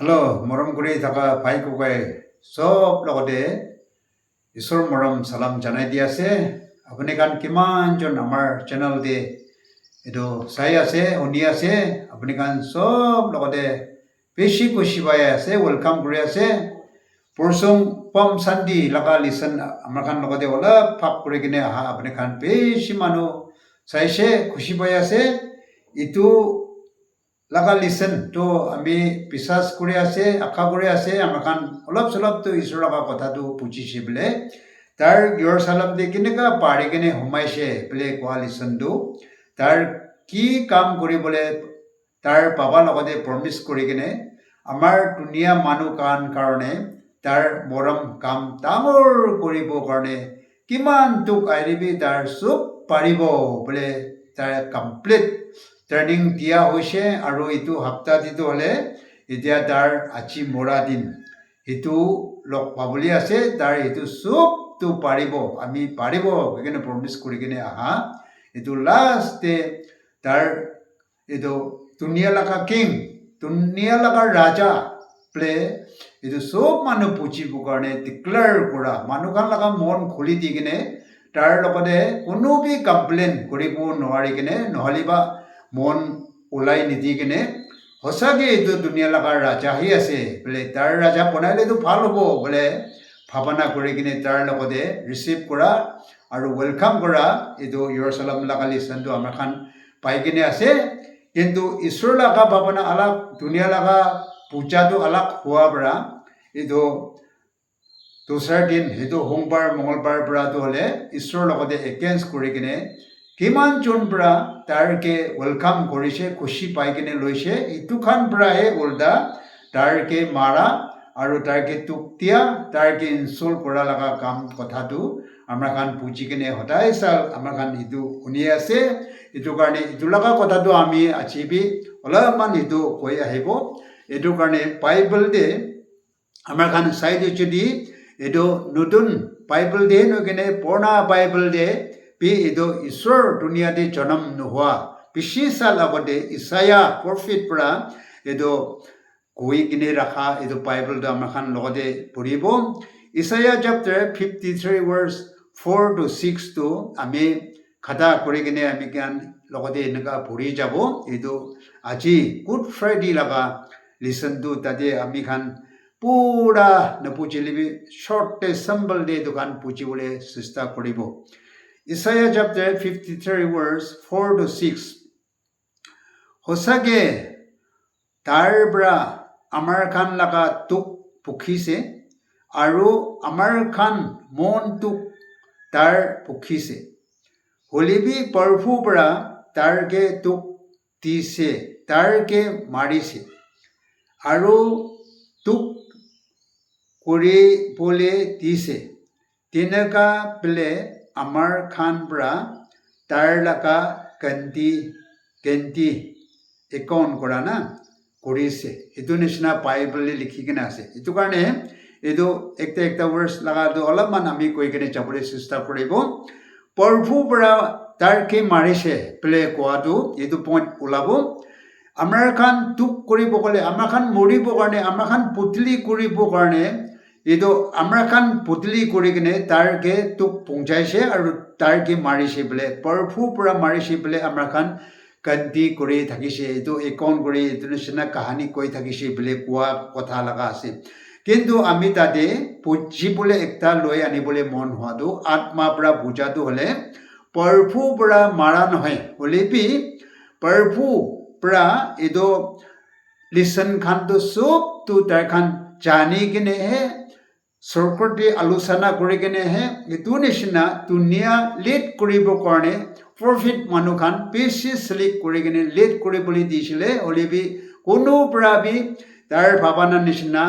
Hello, moram kuri thaka pai ko kai sob logode isor moram salam janai dia se apne kan kiman jon amar channel de edo sai ase oni ase apne kan sob logode beshi kushi baya ase welcome kuri ase porsong pom sandi laga listen amar kan logode wala phap kuri kine aha apne kan beshi manu sai se kushi baya ase itu laga listen to ami pisas kuri ase akha kuri ase amakan olop solop to isur laga kotha tu puchi shibile tar yor salam de kine ka pari kine humai she ple kwa listen do tar ki kam kuri bole tar baba logode promise kuri kine amar dunia manu kan karone tar moram kam tamor koribo karone kiman tuk airibi tar sup paribo bole tar complete training দিয়া হৈছে আৰু এইটো সপ্তাহ দিটো হলে এতিয়া তাৰ আছি মৰা দিন এইটো লগ পাবলৈ আছে তাৰ এইটো চবটো পাৰিব আমি পাৰিব সেইকাৰণে প্ৰমিছ কৰি কিনে আহা এইটো লাষ্টে তাৰ এইটো দুনিয়া লগা কিং দুনিয়া লগা ৰাজা প্লে এইটো চব মানুহ পুচিব কাৰণে ডিক্লেয়াৰ কৰা মানুহখন লগা মন খুলি দি কিনে তাৰ লগতে কোনো বি কমপ্লেইন কৰিব নোৱাৰি কিনে নহলিবা মন ওলাই নিদি কিনে সঁচাকে এইটো দুনিয়া লগাৰ ৰাজা হি আছে বোলে তাৰ ৰাজা বনাইলেতো ভাল হ'ব বোলে ভাৱনা কৰি কিনে তাৰ লগতে ৰিচিভ কৰা আৰু ৱেলকাম কৰা এইটো ইয়েৰুচালেম লগা লিচনটো আমাৰ খান পাই কিনে আছে কিন্তু ঈশ্বৰ লগা ভাৱনা আলাক দুনিয়া লগা পূজাটো আলাক হোৱা পৰা এইটো দোসৰ দিন সেইটো সোমবাৰ মঙ্গলবাৰ পৰাটো হ'লে ঈশ্বৰৰ লগতে এগেইনষ্ট কৰি কিনে কিমান জন পৰা তাৰকে ৱেলকাম কৰিছে খুশি পাই কিনে লৈছে ইটো খান পৰাহে উল্টা তাৰকে মাৰা আৰু তাৰকে তুক্তিয়া তাৰকে ইনচল্ট কৰা লগা কাম কথাটো আমাৰ খান বুজি কিনে সদায় চাল আমাৰ খান ইটো শুনি আছে ইটো কাৰণে ইটো লগা কথাটো আমি আছিবি অলপমান ইটো কৈ আহিব এইটো কাৰণে বাইবেল দে আমাৰ খান চাই দিছোঁ দি এইটো নতুন বাইবেল দে ন কিনে পুৰণা Bible De itu isur dunia di janam nuhua pishi sal agode isaya prophet pra itu koi kine rakha itu bible da amakhan logode puribo isaiah chapter 53 verse 4 to 6 to ame khata kori kine ami kan logode naga puri jabo itu aji good friday laga listen to tade ami khan pura napuchilibi short symbol de dukan puchi bole sista koribo Isaiah chapter 53 verse 4 to 6 Hosage tarbra amar khan laga tuk pukhise aru amar khan mon tuk tar pukhise holibi parphu bra targe tuk tise targe marise aru tuk kori bole tise tinaka ple আমাৰ খান পৰা তাৰ লাকা কেন্টি account কৰা না কৰিছে এইটো নিচিনা বাইবেলে লিখি কিনে আছে এইটো কাৰণে এইটো একটা ৱৰ্ডছ লগাটো অলপমান আমি কৈ কিনে যাবলৈ চেষ্টা কৰিব প্ৰভু পৰা তাৰকে মাৰিছে বোলে কোৱাটো এইটো পইণ্ট ওলাব আমাৰ খান তুক কৰিব গ'লে আমাৰ খান মৰিব কাৰণে আমাৰ খান পুতলি কৰিব কাৰণে এইটো আমাৰ খান পুতলি কৰি কিনে তাৰকে তুক পঞ্চাইছে আৰু তাৰকে মাৰিছে বোলে প্ৰভু পৰা মাৰিছে বোলে আমাৰ খান কান্তি কৰি থাকিছে এইটো একাউণ্ট কৰি এইটো নিচিনা কাহানী কৈ থাকিছে বোলে কোৱা কথা লগা আছে কিন্তু আমি তাতে বুজিবলৈ একটা লৈ আনিবলৈ মন হোৱাটো আত্মা পৰা বুজাটো হ'লে প্ৰভু পৰা মাৰা নহয় হ'লেবি প্ৰভু পৰা এইটো লিচন খানটো চবটো তাৰ খান জানি কিনেহে সৰকতি আলোচনা কৰি কিনেহে এইটো নিচিনা দুনিয়া লিড কৰিবৰ কাৰণে প্ৰফিট মানুহ খান বেছি চিলেক্ট কৰি কিনে লিড কৰিবলৈ দিছিলে হ'লেবি কোনো পৰাবি তাৰ ভাৱনা নিচিনা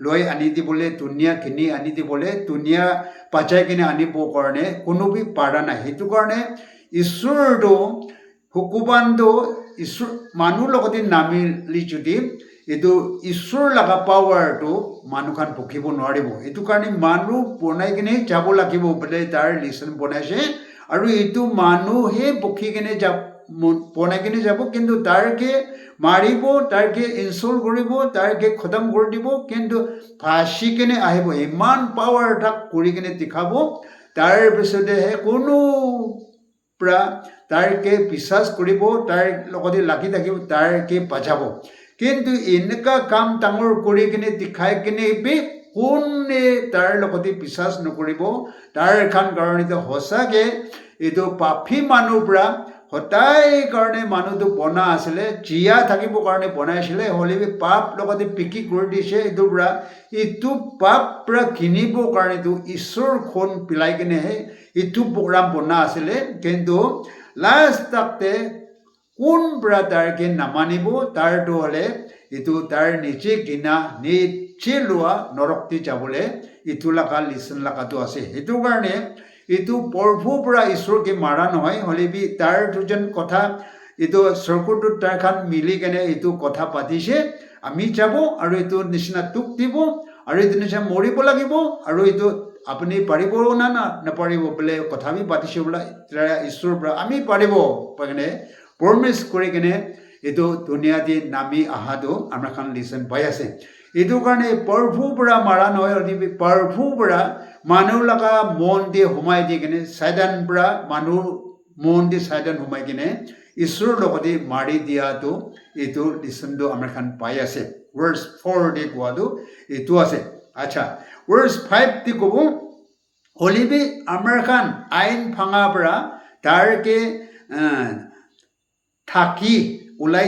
লৈ আনি দিবলৈ দুনিয়াখিনি আনি দিবলৈ দুনিয়া পাচাই কিনে আনিবৰ কাৰণে কোনোবি পাৰা নাই সেইটো কাৰণে ঈশ্বৰটো ভগৱানটো ঈশ্বৰ মানুহ লগতে নামিলি যদি এইটো ঈশ্বৰ লগা পাৱাৰটো মানুহখান ভুকিব নোৱাৰিব এইটো কাৰণে মানুহ বনাই কিনে যাব লাগিব বোলে তাৰ লিচন বনাইছে আৰু এইটো মানুহে ভুকি কিনে বনাই কিনে যাব কিন্তু তাৰকে মাৰিব তাৰকে ইনচল্ট কৰিব তাৰকে খতম কৰি দিব কিন্তু ফাঁচি কিনে আহিব ইমান পাৱাৰ তাক কৰি কিনে দেখাব তাৰপিছতেহে কোনো তাৰকে বিশ্বাস কৰিব তাৰ লগতে লাগি থাকিব তাৰকে বাজাব কিন্তু এনেকুৱা কাম ডাঙৰ কৰি কিনে দেখাই কিনে কোনে তাৰ লগতে বিশ্বাস নকৰিব তাৰ কাৰণে সঁচাকে এইটো পাপী মানুহ সদায় কাৰণে মানুহটো বনা আছিলে জীয়া থাকিব কাৰণে বনাইছিলে হ'লে পাপ লগতে বিক্ৰী কৰি দিছে এইটো পাপ কিনিব কাৰণেতো ঈশ্বৰ খুন পিলাই কিনেহে এইটো প্ৰগ্ৰাম বনা আছিলে কিন্তু লাষ্টতে কোন তাৰকে নামানিব তাৰটো হ'লে এইটো তাৰ নিজে কিনা নিজে লোৱা নৰকটি যাবলৈ এইটো লগা লিচন লগাটো আছে সেইটো কাৰণে এইটো প্ৰভুৰ ঈশ্বৰকে মাৰা নহয় হ'লে তাৰ দুজন কথা এইটো চৰকুৰটোত তাৰখন মিলি কেনে এইটো কথা পাতিছে আমি যাব আৰু এইটো নিচিনা তোক দিব আৰু এইটো নিচিনা মৰিব লাগিব আৰু এইটো আপুনি পাৰিব না নাপাৰিব বোলে কথা আমি পাতিছোঁ বোলে ঈশ্বৰৰ আমি পাৰিব কেনে প্ৰমিছ কৰি কেনে এইটো দুনিয়া দি নামি অহাটো আমাৰ খান লিচন পাই আছে এইটো কাৰণে প্ৰভুৰ মাৰা নহয় প্ৰভুৰ মানুহ লগা মন দি সোমাই দি কিনে চাইডান মানুহ মন দি চাইডান সোমাই কিনে ঈশ্বৰৰ লগতে মাৰি দিয়াটো এইটো লিচনটো আমাৰ খান পাই আছে ভাৰ্ছ 4 দি কোৱাটো এইটো আছে আচ্ছা ভাৰ্ছ 5 দি ক'ব হ'লে আমাৰ খান আইন ভাঙা তাৰকে থাকি ওলাই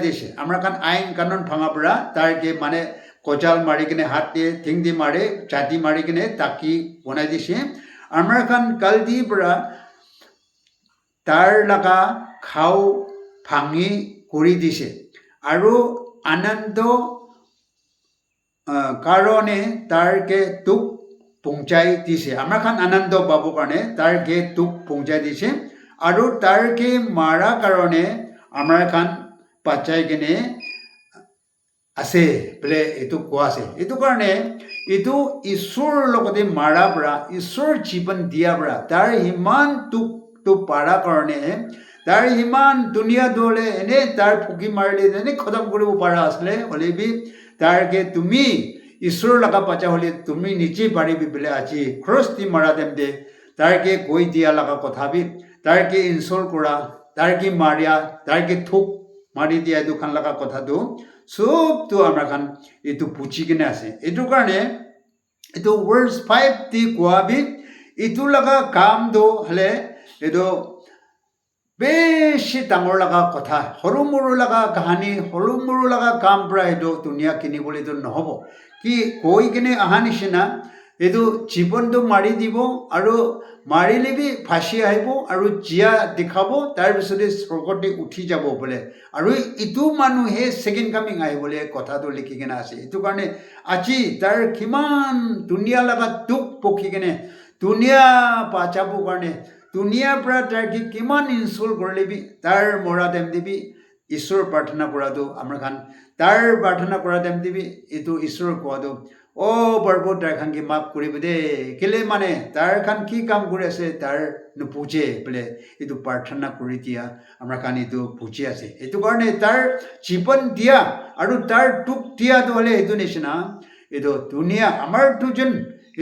দিছে আমাৰ খান আইন কানুন ভাঙা তাৰকে মানে কজাল মাৰি কিনে হাত দিয়ে ঠেং দি মাৰে জাতি মাৰি কিনে তাকি বনাই দিছে আমাৰ খান কালদি তাৰ লগা খাও ভাঙি কৰি দিছে আৰু আনন্দ কাৰণে তাৰকে তোক পहुंचाই দিছে আমাৰ খান আনন্দ পাবৰ কাৰণে তাৰকে তোক পहुंचाই দিছে আৰু তাৰকে মাৰা কাৰণে আমাৰ খান বাচাই কিনে আছে বোলে এইটো কোৱা আছে এইটো কাৰণে এইটো ঈশ্বৰৰ লগতে মাৰা ঈশ্বৰ জীৱন দিয়া তাৰ সিমান তোক পাৰা কাৰণে তাৰ সিমান দুনিয়া দলে এনে তাৰ ফুকি মাৰিলে এনে খতম কৰিব পাৰা আছিলে হ'লে তাৰকে তুমি ঈশ্বৰৰ লগা বাচা হ'লে তুমি নিজে পাৰিবি বোলে আজি ক্ৰছ দি মাৰা দে তাৰকে কৈ দিয়া লগা কথা তাৰকে ইনচল্ট কৰা তাৰকে মাৰিয়া তাৰকে থুক মাৰি দিয়া এইটো খান লগা কথাটো চবটো আমাৰ খান এইটো বুজি কিনে আছে এইটো কাৰণে এইটো ভাৰ্ছ 5 দি কোৱা এইটো লগা কামটো হ'লে এইটো বেছি ডাঙৰ লগা কথা সৰু মৰু লগা কাহানী সৰু মৰু লগা কাম এইটো দুনিয়া কিনিবলৈ এইটো নহ'ব কি কৈ কিনে অহা নিচিনা এইটো জীৱনটো মাৰি দিব আৰু মাৰিলে ফাঁচি আহিব আৰু জীয়া দেখাব তাৰপিছতে স্বৰ্গতে উঠি যাব বোলে আৰু ইটো মানুহে ছেকেণ্ড কামিং আহিবলৈ কথাটো লিখি কিনে আছে এইটো কাৰণে আজি তাৰ কিমান দুনিয়া লগা দুখ পকি কিনে দুনিয়া বাচাবৰ কাৰণে দুনিয়াৰ তাৰকে কিমান ইনচল্ট কৰিলে তাৰ মৰা দিবি ঈশ্বৰ প্ৰাৰ্থনা কৰাটো আমাৰ খান তাৰ প্ৰাৰ্থনা কৰা দিবি এইটো ঈশ্বৰ কোৱাটো বাৰব তাৰ খান কি মাফ কৰিব দেই কেলে মানে তাৰ খান কি কাম কৰি আছে তাৰ নুবুজে বোলে এইটো প্ৰাৰ্থনা কৰি দিয়া আমাৰ খান এইটো বুজি আছে এইটো কাৰণে তাৰ জীৱন দিয়া আৰু তাৰ দুখ দিয়াটো হ'লে এইটো নিচিনা এইটো দুনিয়া আমাৰ দুজন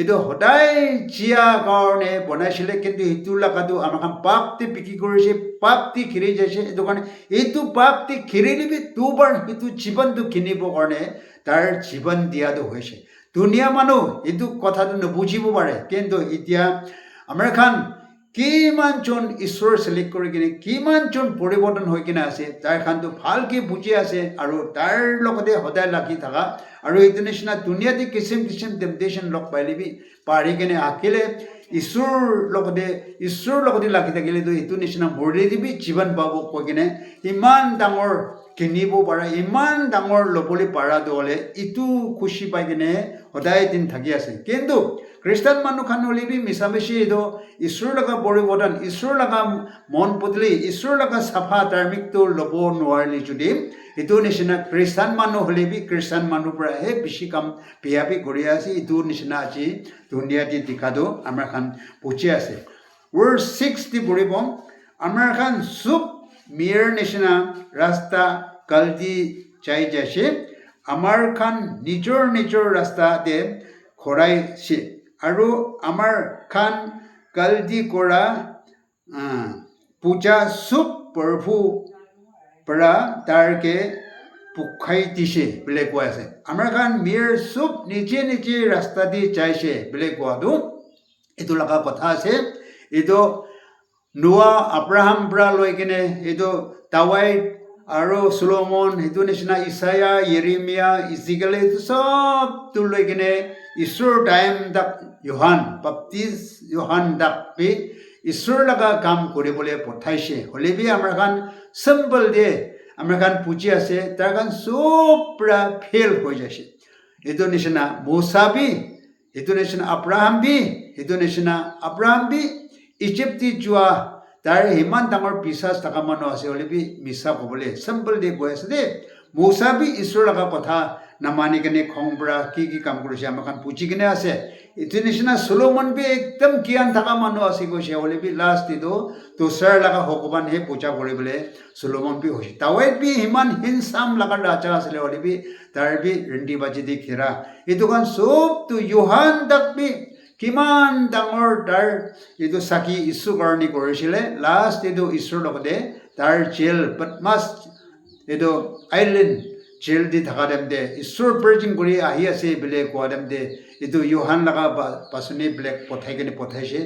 এইটো সদায় জীয়া কাৰণে বনাইছিলে কিন্তু সেইটো লগাটো আমাৰ খান পাপ দি বিক্ৰী কৰিছে পাপ দি ঘিৰি যাইছে এইটো কাৰণে এইটো পাপ দি ঘিৰি দিবি দুবাৰ সেইটো জীৱনটো কিনিবৰ কাৰণে তাৰ জীৱন দিয়াটো হৈছে দুনিয়া মানুহ এইটো কথাটো নুবুজিব পাৰে কিন্তু এতিয়া আমাৰ খান কিমানজন ঈশ্বৰ চিলেক্ট কৰি কিনে কিমানজন পৰিৱৰ্তন হৈ কিনে আছে তাৰ খানটো ভালকে বুজি আছে আৰু তাৰ লগতে সদায় লাগি থকা আৰু এইটো নিচিনা দুনিয়াতে কিচিম টেম্পটেশ্যন লগ পাইলিবি পাৰি কিনে আঁকিলে ঈশ্বৰৰ লগতে লাগি থাকিলেতো এইটো নিচিনা মৰি দিবি জীৱন পাব কৈ কিনে ইমান ডাঙৰ কিনিব পাৰা ইমান ডাঙৰ ল'বলৈ পাৰাটো হ'লে ইটো খুচি পাই কিনে সদায় দিন থাকি আছে কিন্তু খ্ৰীষ্টান মানুহ খান হ'লে মিছামিছি এইটো ঈশ্বৰ লগা পৰিৱৰ্তন ঈশ্বৰ লগা মন বদলি ঈশ্বৰ লগা চাফা ধাৰ্মিকটো ল'ব নোৱাৰিলে যদি এইটো নিচিনা খ্ৰীষ্টান মানুহ হ'লে খ্ৰীষ্টান মানুহৰ পৰাহে বেছি কাম বিয়াপি কৰি আছে এইটো নিচিনা আজি দুনিয়া দি দেখাটো আমাৰ খান বুজি আছে ভাৰ্ছ 6 দি পঢ়িব আমাৰ খান চুপ মিয়াৰ নিচিনা ৰাস্তা কালদি চাই যাইছে আমাৰ খান নিজৰ ৰাস্তাতে খৰাইছে আৰু আমাৰ খান কালদি কৰা পূজা চুপ প্ৰভু পৰা তাৰকে পুখাই দিছে বুলি কোৱা আছে আমাৰ খান মিয়াৰ চুপ নিজে ৰাস্তা দি যাইছে বুলি কোৱাটো এইটো লগা কথা আছে এইটো নোৱা আব্ৰাহাম পৰা লৈ কিনে এইটো দাৱাইদ আৰু চলোমন সেইটো নিচিনা ইছায়া য়েৰেমিয়া ইজিকেল এইটো চবটো লৈ কিনে ঈশ্বৰ টাইম দাক ইহান বাপ্তিষ্ট ইহান দাক ঈশ্বৰ লগা কাম কৰিবলৈ পঠাইছে হ'লেবি আমাৰ খান চিম্পল দে আমাৰ খান পুজি আছে তাৰ খান চব পৰা ফেল হৈ যাইছে এইটো নিচিনা মৌচাবি সেইটো নিচিনা আব্ৰাহাম বি ইজিপ্তি যোৱা তাৰ ইমান ডাঙৰ বিশ্বাস থকা মানুহ আছে হ'লেবি মিছা ক'বলৈ চিম্পল দে কৈ আছে দেই মৌচাবি ঈশ্বৰ লগা কথা নামানি কিনে খং পৰা কি কাম কৰিছে আমাৰ খান পুজি কিনে আছে এইটো নিচিনা চলোমন বি একদম জ্ঞান থকা মানুহ আছে কৈছে হ'লেবি লাষ্ট এইটো দোচাৰ লগা ভগৱানহে পূজা কৰিবলৈ চলোমন বি হৈছে দাৱাইদ বি ইমান হিনচাম লগা ৰাজা আছিলে হ'লেবি তাৰ বি ৰিণ্টি বাজি দি ঘেৰা এইটো কাৰণ চবটো ইহান দাক বি কিমান ডাঙৰ তাৰ এইটো চাকি ঈশ্বৰৰ কাৰণে কৰিছিলে লাষ্ট এইটো ঈশ্বৰৰ লগতে তাৰ জেল বদমাছ এইটো আইলেণ্ড জেল দি থকা দেম দে ঈশ্বৰ প্ৰেজিং কৰি আহি আছে বুলি কোৱা দেম দে এইটো ইহান লগা পাচনি ব্লেক পঠাইছে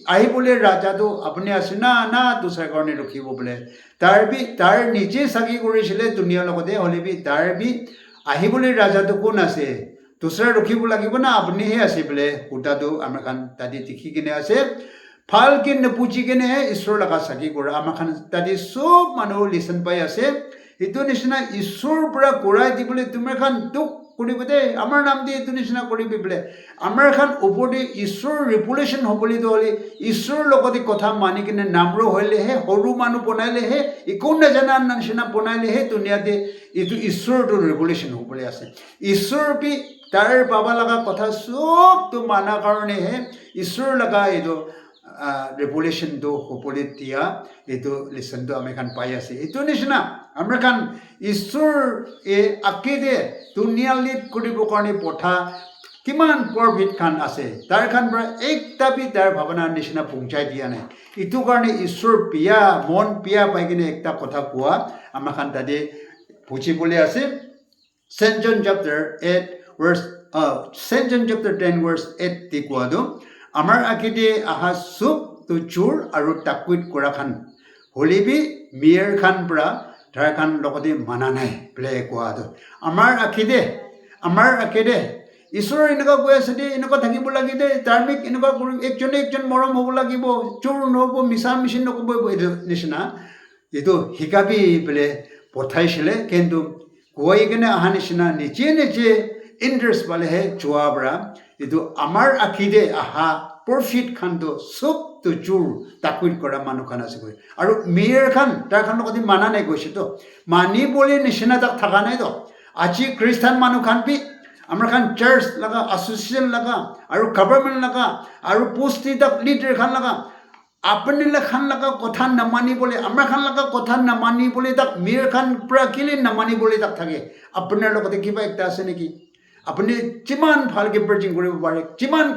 আহিবলৈ ৰাজাটো আপুনি আছে না দোচাৰ কাৰণে ৰখিব বোলে তাৰ নিজে চাকি কৰিছিলে দুনিয়াৰ লগতে হ'লেবি তাৰ বি আহিবলৈ ৰাজাটো কোন আছে দোচাৰ ৰখিব লাগিব না আপুনিহে আছে বোলে সূতাটো আমাৰ খান তাতে দেখি কিনে আছে ভালকে নুপুজি কিনেহে ঈশ্বৰ লগা চাকি কৰা আমাৰ খান তাতে চব মানুহ লিচন পাই আছে এইটো নিচিনা ঈশ্বৰৰ পৰা কৰাই দিবলৈ তোমাৰ খান দুখ কৰিব দেই আমাৰ নাম দি এইটো নিচিনা কৰিবি বোলে আমাৰ খান ওপৰতে ঈশ্বৰৰ ৰিপুলেশ্যন হ'বলৈতো হ'লে ঈশ্বৰৰ লগতে কথা মানি কিনে নামৰো হ'লেহে সৰু মানুহ বনাইলেহে একো নাজানা নিচিনা বনাইলেহে দুনিয়াতে এইটো ঈশ্বৰটো ৰিপুলেশ্যন হ'বলৈ আছে ঈশ্বৰ বি তাৰ পাব লগা কথা চবটো মানাৰ কাৰণেহে ঈশ্বৰ লগা এইটো ৰেভুলেশ্যনটো হ'বলৈ দিয়া এইটো লেচনটো আমি খান পাই আছে এইটো নিচিনা আমাৰ খান ঈশ্বৰ আকেদে দুনিয়ালিত কৰিবৰ কাৰণে পঠা কিমান প্ৰভিত খান আছে তাৰ খান পৰা একটা বি তাৰ ভাৱনাৰ নিচিনা পহুচাই দিয়া নাই এইটো কাৰণে ঈশ্বৰ মন পিয়া পাই কিনে একটা কথা কোৱা আমাৰ খান তাতে বুজিবলৈ আছে St. John chapter 10 verse 8 দি কোৱাটো আমাৰ আকেদে আহা চুপ তো চোৰ আৰু তাকুইত কৰা খান হ'লেবি মিয়াৰ খান পৰা তাৰ খান লগতে মানা নাই বোলে কোৱাটো আমাৰ আকেদে ঈশ্বৰ এনেকুৱা কৈ আছে দেই এনেকুৱা থাকিব লাগে দেই ধাৰ্মিক এনেকুৱা কৰি একজন মৰম হ'ব লাগিব চোৰ নহ'ব মিছা মিছি নক'ব এইটো নিচিনা এইটো শিকাবি বোলে পঠাইছিলে কিন্তু কৈ কিনে অহা নিচিনা নিজে ইণ্টাৰেষ্ট পালেহে যোৱা পৰা এইটো আমাৰ আঁখিদে আহা প্ৰফিট খানটো চবটো চোৰ তাকুইত কৰা মানুহ খান আছে গৈ আৰু মেয়ৰ খান তাৰ খান লগতে মানা নাই গৈছেতো মানিবলৈ নিচিনা তাক থকা নাইতো আজি খ্ৰীষ্টান মানুহ খান বি আমাৰ খান চাৰ্চ লগা এছ'চিয়েশ্যন লগা আৰু গভৰ্ণমেণ্ট লগা আৰু পোষ্ট লিডাৰ খান লগা আপুনি খান লগা কথা নামানিবলৈ আমাৰ খান লগা কথা নামানিবলৈ তাক মেয়ৰ খান পৰা কেলে নামানিবলৈ তাক থাকে আপোনাৰ লগতে কিবা একটা আছে নেকি আপুনি যিমান ভালকৈ প্ৰেজিং কৰিব পাৰে যিমান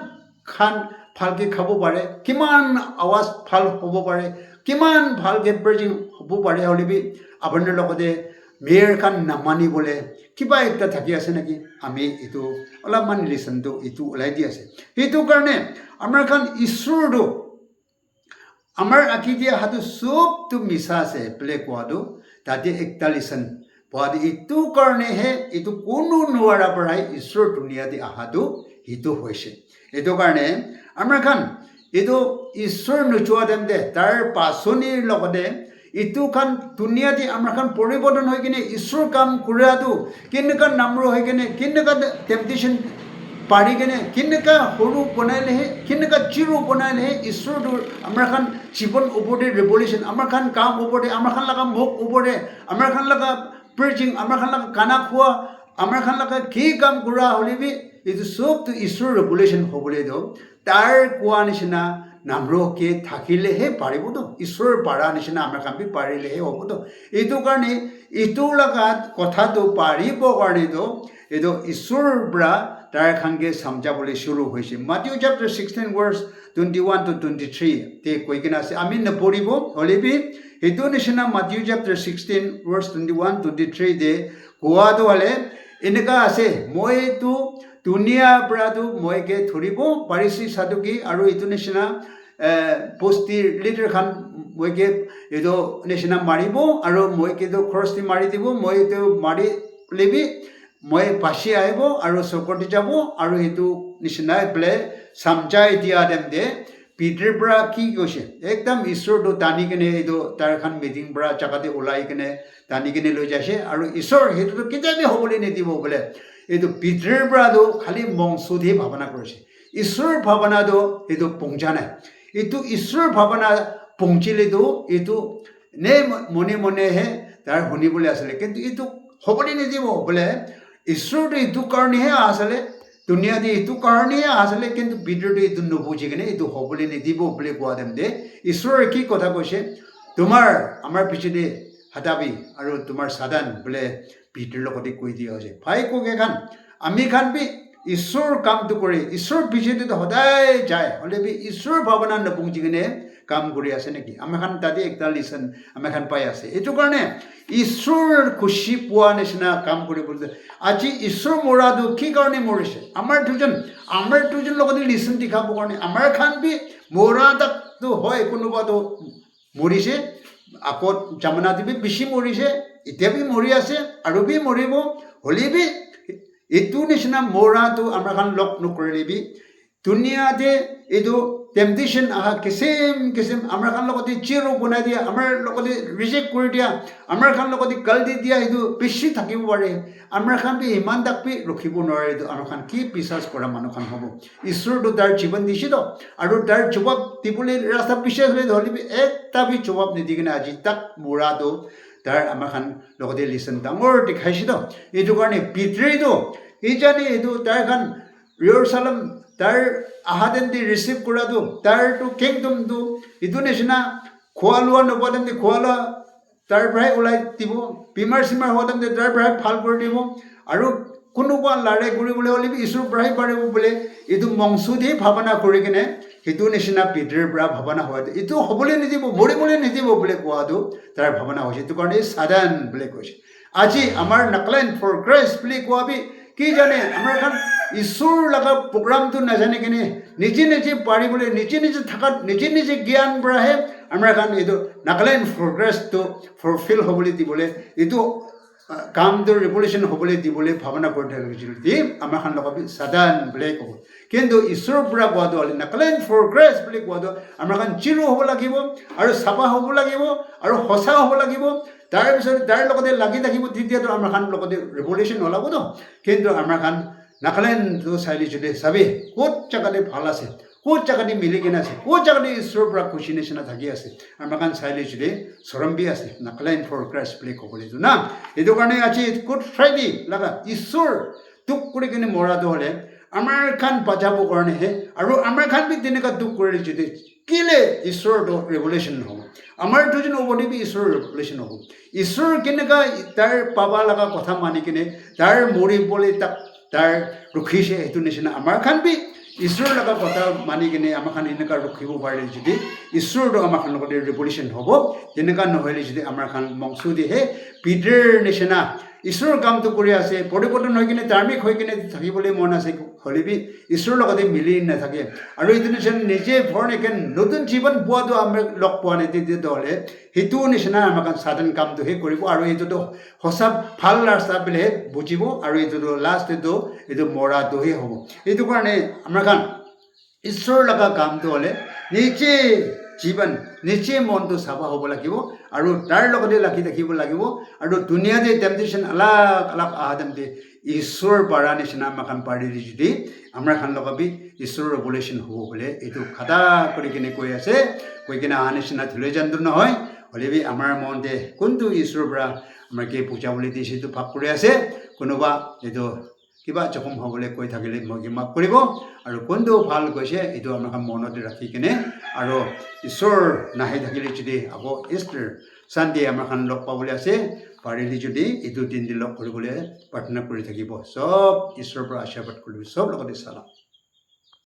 খান ভালকৈ খাব পাৰে কিমান আৱাজ ভাল হ'ব পাৰে কিমান ভালকৈ প্ৰেজিং হ'ব পাৰে হ'লেবি আপোনাৰ লগতে মেয়ৰ খান নামানিবলৈ কিবা একটা থাকি আছে নেকি আমি এইটো অলপমান লিচনটো এইটো ওলাই দি আছে সেইটো কাৰণে আমাৰ খান ঈশ্বৰটো আমাৰ আঁকি দিয়া হাতটো চবটো মিছা আছে বোলে কোৱাটো তাতে একটা লিচন পোৱা এইটো কাৰণেহে এইটো কোনো নোৱাৰা পৰাই ঈশ্বৰ দুনিয়াতে অহাটো সেইটো হৈছে এইটো কাৰণে আমাৰ খান এইটো ঈশ্বৰ নোচোৱা তেন্তে তাৰ পাচনিৰ লগতে এইটো খান দুনিয়াতে আমাৰ খান পৰিৱৰ্তন হৈ কিনে ঈশ্বৰ কাম কৰাটো কেনেকুৱা নাম্ৰ হৈ কিনে কেনেকুৱা টেম্পটেশ্যন পাৰি কিনে কেনেকুৱা সৰু বনাইলেহে কেনেকুৱা জিৰো বনাইলেহে ঈশ্বৰটো আমাৰ খান জীৱন ওপৰতে ৰেভলিউশ্যন আমাৰ খান কাম ওপৰতে আমাৰ খান লগা মুখ ওপৰতে আমাৰ খান লগা প্ৰেজিং আমাৰ খান লগা কানা খোৱা আমাৰ খান লগা কি কাম কৰা হ'লেবি এইটো চবটো ঈশ্বৰৰ ৰেভলিউশ্যন হ'বলৈ দিয়ক তাৰ কোৱা নিচিনা নামৰকে থাকিলেহে পাৰিবতো ঈশ্বৰৰ পাৰা নিচিনা আমাৰ কাম পাৰিলেহে হ'বতো এইটো কাৰণে এইটো লগাত কথাটো পাৰিব কাৰণেতো এইটো ঈশ্বৰৰ পৰা তাৰ খানকে চামজাবলৈ শুৰু হৈছে মাটিও চেপ্টাৰ 16 verse 21 to 23 তে কৈ কিনে আছে আমি নপঢ়িব হ'লেবি সেইটো নিচিনা মাটিও চেপ্টাৰ 16 verse 21 23 দে কোৱাটো হ'লে এনেকুৱা আছে মইতো দুনিয়াৰ পৰাতো মইকে ধৰিব পাৰিছি সাধুকি আৰু এইটো নিচিনা পোষ্টিৰ লিটাৰ খান মইকে এইটো নিচিনা মাৰিব আৰু মইকেতো খৰচি মাৰি দিব মইতো মাৰি লেবি মই পাছি আহিব আৰু চকতি যাব আৰু সেইটো নিচিনা বোলে চামজাই দিয়া দেম দে পিতৃৰ পৰা কি কৈছে একদম ঈশ্বৰটো টানি কিনে এইটো তাৰ এখন মিটিং পৰা জাগাতে ওলাই কিনে টানি কিনে লৈ যাইছে আৰু ঈশ্বৰ সেইটোতো কেতিয়াবা হ'বলৈ নিদিব বোলে এইটো পিতৃৰ পৰাতো খালি মংসুধি ভাৱনা কৰিছে ঈশ্বৰৰ ভাৱনাটো এইটো পঞ্চা নাই এইটো ঈশ্বৰৰ ভাৱনা পঞ্চিলেতো এইটো নে মনে মনেহে তাৰ শুনিবলৈ আছিলে কিন্তু এইটো হ'বলৈ নিদিব বোলে ঈশ্বৰটো এইটো কাৰণেহে আছিলে দুনিয়াতে এইটো কাৰণেহে আছিলে কিন্তু পিতৃটো এইটো নুবুজি কিনে এইটো হ'বলৈ নিদিব বুলি কোৱা দেম দে ঈশ্বৰে কি কথা কৈছে তোমাৰ আমাৰ পিছতে হাতাবি আৰু তোমাৰ সাধান বোলে পিতৃৰ লগতে কৈ দিয়া হৈছে ভাই কোকে খান আমি খান বি ঈশ্বৰ কামটো কৰি ঈশ্বৰ পিছতে সদায় যায় হ'লে বি ঈশ্বৰ ভাৱনা নপুঞ্জি কিনে কাম কৰি আছে নেকি আমি খান তাতে একটা লিচন আমি খান পাই আছে এইটো কাৰণে ঈশ্বৰ খুচি পোৱা নিচিনা কাম কৰিবলৈ আজি ঈশ্বৰ মৰাটো কি কাৰণে মৰিছে আমাৰ দুজন লগতে লিচন দেখাব কাৰণে আমাৰ খান বি মৰাটো হয় কোনোবাটো মৰিছে আকৌ জামনা দিবি বেছি মৰিছে এতিয়া বি মৰি আছে আৰু বি মৰিব হ'লে বি এইটো নিচিনা মৰাটো আমাৰ খান লগ নকৰিবি দুনিয়াতে এইটো টেম্পটেশ্যন আহা কিচিম আমাৰ খান লগতে জিৰো বনাই দিয়া আমাৰ লগতে ৰিজেক্ট কৰি দিয়া আমাৰ খান লগতে গাল দি দিয়া এইটো বেছি থাকিব পাৰে আমাৰ খান বি ইমান তাকবি ৰখিব নোৱাৰে এইটো আমাৰ খান কি বিশ্বাস কৰা মানুহ খান হ'ব ঈশ্বৰটো তাৰ জীৱন দিছিল আৰু তাৰ জবাব দিবলৈ ৰাস্তা বিশ্বাস হৈ ধৰিবি এটা বি জবাব নিদি কিনে আজি তাক মৰাটো তাৰ আমাৰ খান লগতে লিচন ডাঙৰ দেখাইছিল এইটো কাৰণে পিতৃটো এইজানে এইটো তাৰ খান য়েৰুচালেম তাৰ আহাদেন্তি ৰিচিভ কৰাটো তাৰটো কিংডমটো এইটো নিচিনা খোৱা লোৱা নপোৱাতেন্তি খোৱা লোৱা তাৰ পৰাই ওলাই দিব বেমাৰ চিমাৰ হোৱাতেন্তি তাৰ পৰাই ভাল কৰি দিব আৰু কোনোবা লৰাই কৰিবলৈ হ'লে ঈশ্বৰৰ পৰাই পাৰিব বোলে এইটো মংসুধি ভাৱনা কৰি কিনে সেইটো নিচিনা পিতৃৰ পৰা ভাৱনা হয় এইটো হ'বলৈ নিদিব মৰিবলৈ নিদিব বুলি কোৱাটো তাৰ ভাৱনা হৈছে এইটো কাৰণে সাধাৰণ বুলি কৈছে আজি আমাৰ নাকলেন ফৰ ক্ৰাইষ্ট বুলি কোৱাবি কি জানে আমাৰ এখন ঈশ্বৰ লগা প্ৰগ্ৰামটো নাজানে কিনে নিজে পাৰিবলৈ নিজে থাকাত নিজে জ্ঞান পৰাহে আমাৰ এখন এইটো নাগালেণ্ড প্ৰগ্ৰেছটো ফুলফিল হ'বলৈ দিবলৈ এইটো কামটো ৰেভলিউশ্যন হ'বলৈ দিবলৈ ভাৱনা কৰি থাকিছিল দি আমাৰ এখন লগত সাধাৰণ বুলি ক'ব কিন্তু ঈশ্বৰৰ পৰা কোৱাটো হ'লে নাগালেণ্ড প্ৰগ্ৰেছ বুলি কোৱাটো আমাৰ এখন জিৰো হ'ব লাগিব আৰু চাফা হ'ব লাগিব আৰু সঁচা হ'ব লাগিব তাৰপিছত তাৰ লগতে লাগি থাকিব তেতিয়াতো আমাৰ খান লগতে ৰেভলিউশ্যন ওলাবতো কিন্তু আমাৰ খান নাগালেণ্ডটো চাইলি যদি চাবি ক'ত জাগাতে ভাল আছে ক'ত জাগাতে মিলি কিনে আছে ক'ত জাগাতে ঈশ্বৰৰ পৰা খুচি নিচিনা থাকি আছে আমাৰ খান চাইলি যদি চৰম্বি আছে নাগালেণ্ড ফৰ ক্ৰাইষ্ট বুলি ক'বলৈতো না এইটো কাৰণে আজি গুড ফ্ৰাইডে লগা ঈশ্বৰ দুখ কৰি কিনে মৰাটো হ'লে আমাৰ খান বাজাবৰ কাৰণেহে আৰু আমাৰ খান বি তেনেকুৱা দুখ কৰিলে যদি কেলে ঈশ্বৰটো ৰেভলিউশ্যন হ'ব আমাৰ দুজন অৱধি ঈশ্বৰৰ ৰেভলিউশ্যন হ'ব ঈশ্বৰ কেনেকুৱা তাৰ পাবা লগা কথা মানি কিনে তাৰ মৰিবলৈ তাক তাৰ ৰখিছে সেইটো নিচিনা আমাৰ খান বি ঈশ্বৰৰ লগা কথা মানি কিনে আমাৰ খান এনেকুৱা ৰখিব পাৰিলে যদি ঈশ্বৰটো আমাৰ খান লগতে ৰেভলিউশ্যন হ'ব তেনেকুৱা নহ'লে যদি আমাৰ খান মংসুদিহে পিতৃৰ নিচিনা ঈশ্বৰৰ কামটো কৰি আছে পৰিৱৰ্তন হৈ কিনে ধাৰ্মিক হৈ কিনে থাকিবলৈ মন আছে হ'লে বি ঈশ্বৰৰ লগতে মিলি নাথাকে আৰু এইটো নিচিনা নিজে ভৰণ একে নতুন জীৱন পোৱাটো আমি লগ পোৱা নাই তেতিয়াহ'লে সেইটো নিচিনা আমাৰ সাধাৰণ কামটোহে কৰিব আৰু এইটোতো সঁচা ভাল ৰাস্তা বুলিহে বুজিব আৰু এইটোতো লাষ্ট এইটো মৰাটোহে হ'ব এইটো কাৰণে আমাৰ খান ঈশ্বৰৰ লগা কামটো হ'লে নিজে জীৱন নিজে মনটো চাফা হ'ব লাগিব আৰু তাৰ লগতে লাগি থাকিব লাগিব আৰু দুনিয়াতে টেম্পটেশ্যন আলাগ আহাতেন্তে ঈশ্বৰ পাৰা নিচিনা আমাৰ খান পাৰি যদি আমাৰ খান লগাবি ঈশ্বৰৰ ৰেভলিউশ্যন হ'ব বোলে এইটো খাটা কৰি কিনে কৈ আছে কৈ কিনে অহা নিচিনা ধুলে জানটো নহয় হ'লে আমাৰ মনতে কোনটো ঈশ্বৰৰ পৰা আমাৰ কি বুজাবলৈ দিছে এইটো ভাগ কৰি আছে কোনোবা এইটো কিবা জখম হ'বলৈ কৈ থাকিলে মই মাফ কৰিব আৰু কোনটো ভাল কৈছে এইটো আমাৰ মনত ৰাখি কিনে আৰু ঈশ্বৰ নাহি থাকিলে যদি আকৌ ইষ্টাৰ চানডে আমাৰ লগ পাবলৈ আছে পাৰিলে যদি এইটো দিন লগ কৰিবলৈ প্ৰাৰ্থনা কৰি থাকিব চব ঈশ্বৰৰ পৰা আশীৰ্বাদ কৰিব চব লগতে চালাম